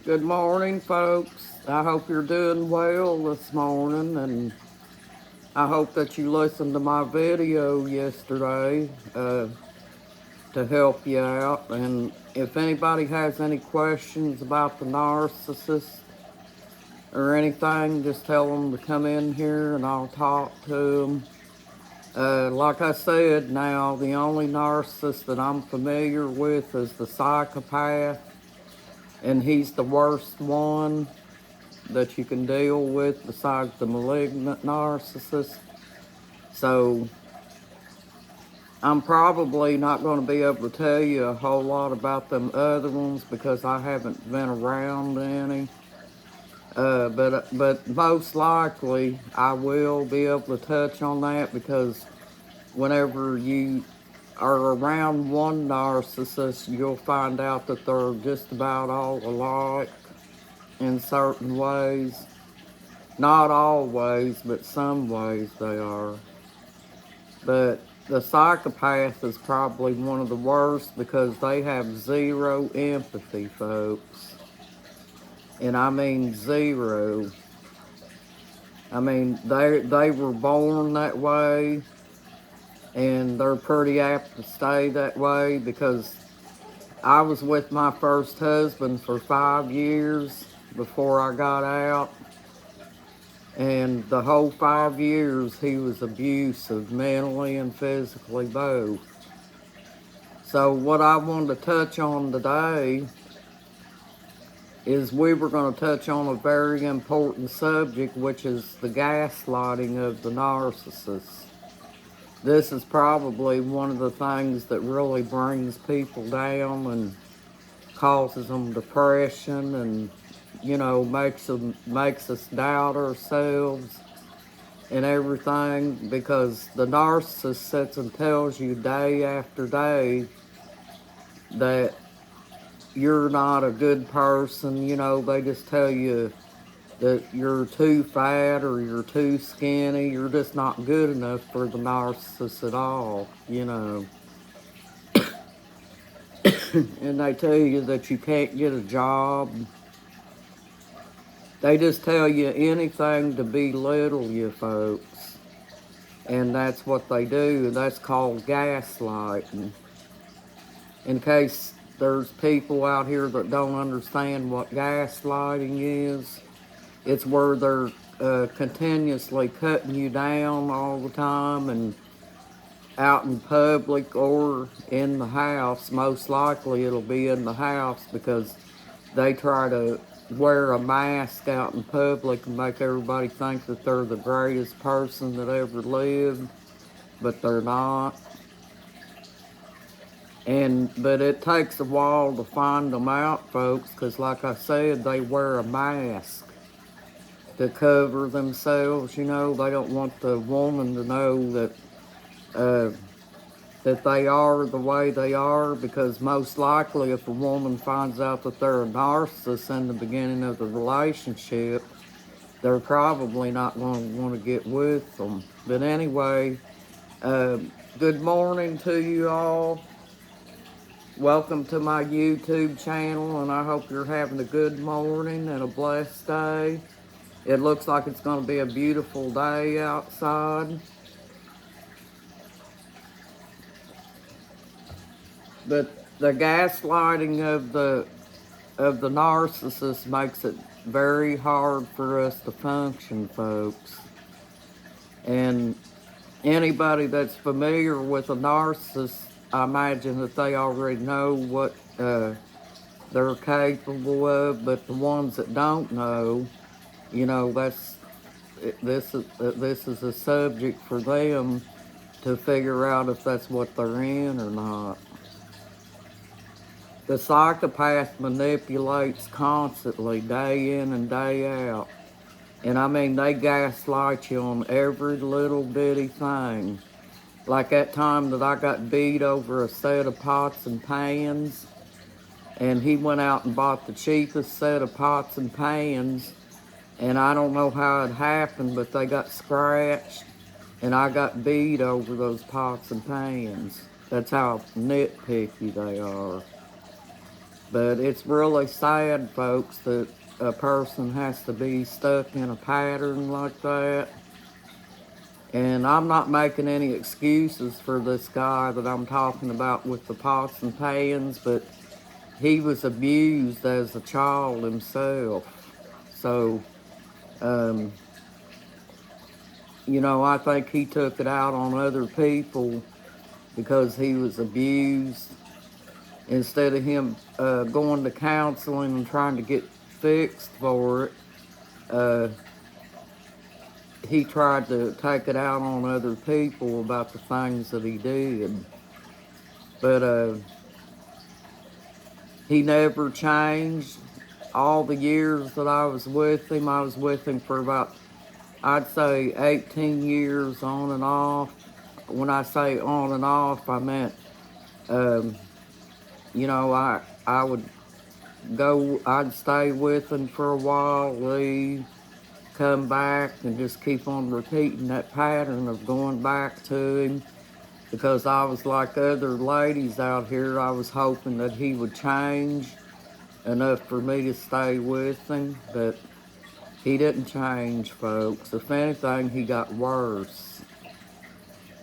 Good morning, folks. I hope you're doing well this morning, and I hope that you listened to my video yesterday to help you out. And if anybody has any questions about the narcissist or anything, just tell them to come in here and I'll talk to them. Like I said, now the only narcissist that I'm familiar with is the psychopath, and he's the worst one that you can deal with besides the malignant narcissist. So I'm probably not going to be able to tell you a whole lot about them other ones because I haven't been around any. But most likely I will be able to touch on that because whenever you are around one narcissist, you'll find out that they're just about all alike in certain ways. Not always, but some ways they are. But the psychopath is probably one of the worst because they have zero empathy, folks. And I mean zero. I mean, they were born that way, and they're pretty apt to stay that way because I was with my first husband for 5 years before I got out. And the whole 5 years, he was abusive, mentally and physically both. So what I wanted to touch on today is we were going to touch on a very important subject, which is the gaslighting of the narcissist. This is probably one of the things that really brings people down and causes them depression and, makes us doubt ourselves and everything, because the narcissist sits and tells you day after day that you're not a good person. They just tell you that you're too fat or you're too skinny. You're just not good enough for the narcissist at all. And they tell you that you can't get a job. They just tell you anything to belittle you, folks. And that's what they do. That's called gaslighting. In case there's people out here that don't understand what gaslighting is, it's where they're continuously cutting you down all the time, and out in public or in the house. Most likely it'll be in the house because they try to wear a mask out in public and make everybody think that they're the greatest person that ever lived, but they're not. But it takes a while to find them out, folks, because like I said, they wear a mask to cover themselves. They don't want the woman to know uh, that they are the way they are, because most likely if a woman finds out that they're a narcissist in the beginning of the relationship, they're probably not going to want to get with them. But anyway, uh, good morning to you all. Welcome to my YouTube channel, and I hope you're having a good morning and a blessed day. It looks like it's going to be a beautiful day outside. But the gaslighting of the narcissist makes it very hard for us to function, folks. And anybody that's familiar with a narcissist, I imagine that they already know what they're capable of. But the ones that don't know, that's this is a subject for them to figure out if that's what they're in or not. The psychopath manipulates constantly, day in and day out. And I mean, they gaslight you on every little bitty thing. Like that time that I got beat over a set of pots and pans, and he went out and bought the cheapest set of pots and pans, and I don't know how it happened, but they got scratched, and I got beat over those pots and pans. That's how nitpicky they are. But it's really sad, folks, that a person has to be stuck in a pattern like that. And I'm not making any excuses for this guy that I'm talking about with the pots and pans, but he was abused as a child himself. So, um, I think he took it out on other people because he was abused. Instead of him going to counseling and trying to get fixed for it, uh, he tried to take it out on other people about the things that he did. But he never changed. All the years that I was with him for about, I'd say, 18 years on and off. When I say on and off, I meant, um, I would I'd stay with him for a while, leave, come back, and just keep on repeating that pattern of going back to him. Because I was like other ladies out here, I was hoping that he would change enough for me to stay with him, but he didn't change, folks. If anything, he got worse.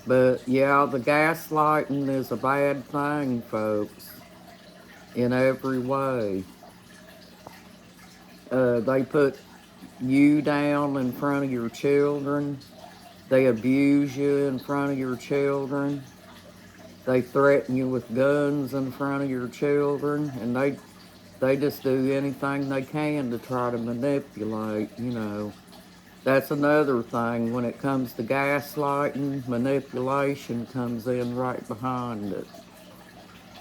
But yeah, the gaslighting is a bad thing, folks, in every way. They put you down in front of your children. They abuse you in front of your children. They threaten you with guns in front of your children, and they just do anything they can to try to manipulate. That's another thing. When it comes to gaslighting, manipulation comes in right behind it.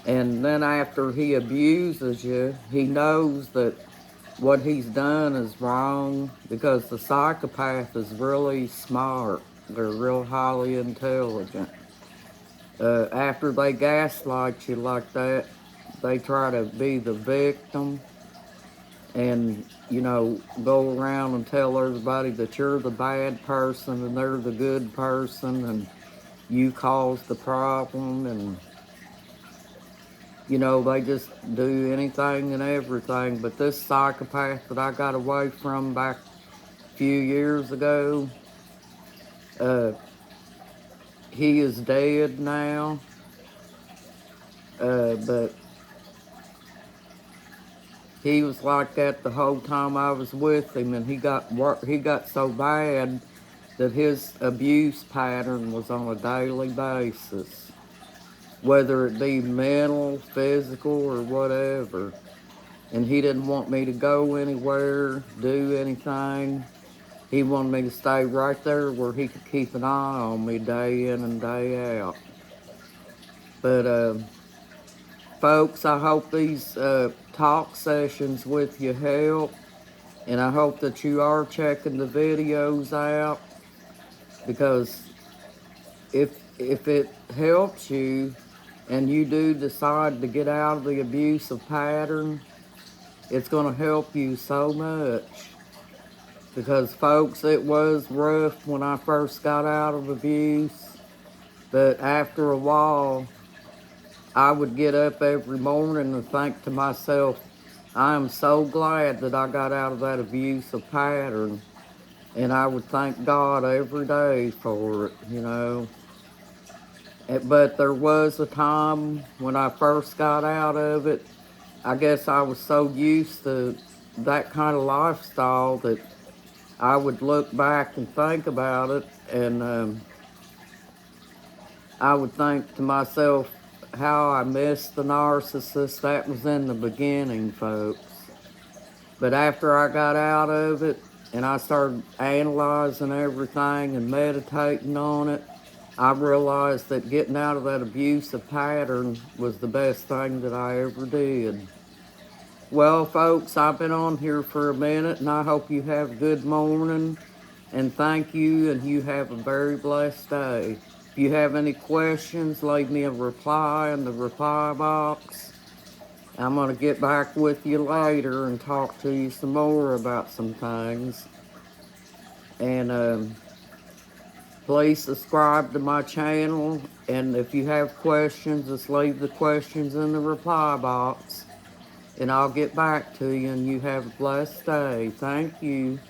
And then after he abuses you, he knows that what he's done is wrong, because the psychopath is really smart. They're real highly intelligent. After they gaslight you like that, they try to be the victim and, go around and tell everybody that you're the bad person and they're the good person and you caused the problem. And, they just do anything and everything. But this psychopath that I got away from back a few years ago, he is dead now. But he was like that the whole time I was with him, and he got so bad that his abuse pattern was on a daily basis, whether it be mental, physical, or whatever. And he didn't want me to go anywhere, do anything. He wanted me to stay right there where he could keep an eye on me day in and day out. But folks, I hope these talk sessions with you help, and I hope that you are checking the videos out, because if it helps you and you do decide to get out of the abusive pattern, it's going to help you so much. Because, folks, it was rough when I first got out of abuse, but after a while, I would get up every morning and think to myself, I am so glad that I got out of that abusive pattern. And I would thank God every day for it. But there was a time when I first got out of it, I guess I was so used to that kind of lifestyle that I would look back and think about it, and I would think to myself how I missed the narcissist. That was in the beginning, folks. But after I got out of it and I started analyzing everything and meditating on it, I realized that getting out of that abusive pattern was the best thing that I ever did. Well, folks, I've been on here for a minute, and I hope you have a good morning, and thank you, and you have a very blessed day. If you have any questions, leave me a reply in the reply box. I'm going to get back with you later and talk to you some more about some things. And please subscribe to my channel, and if you have questions, just leave the questions in the reply box. and I'll get back to you, and you have a blessed day. Thank you.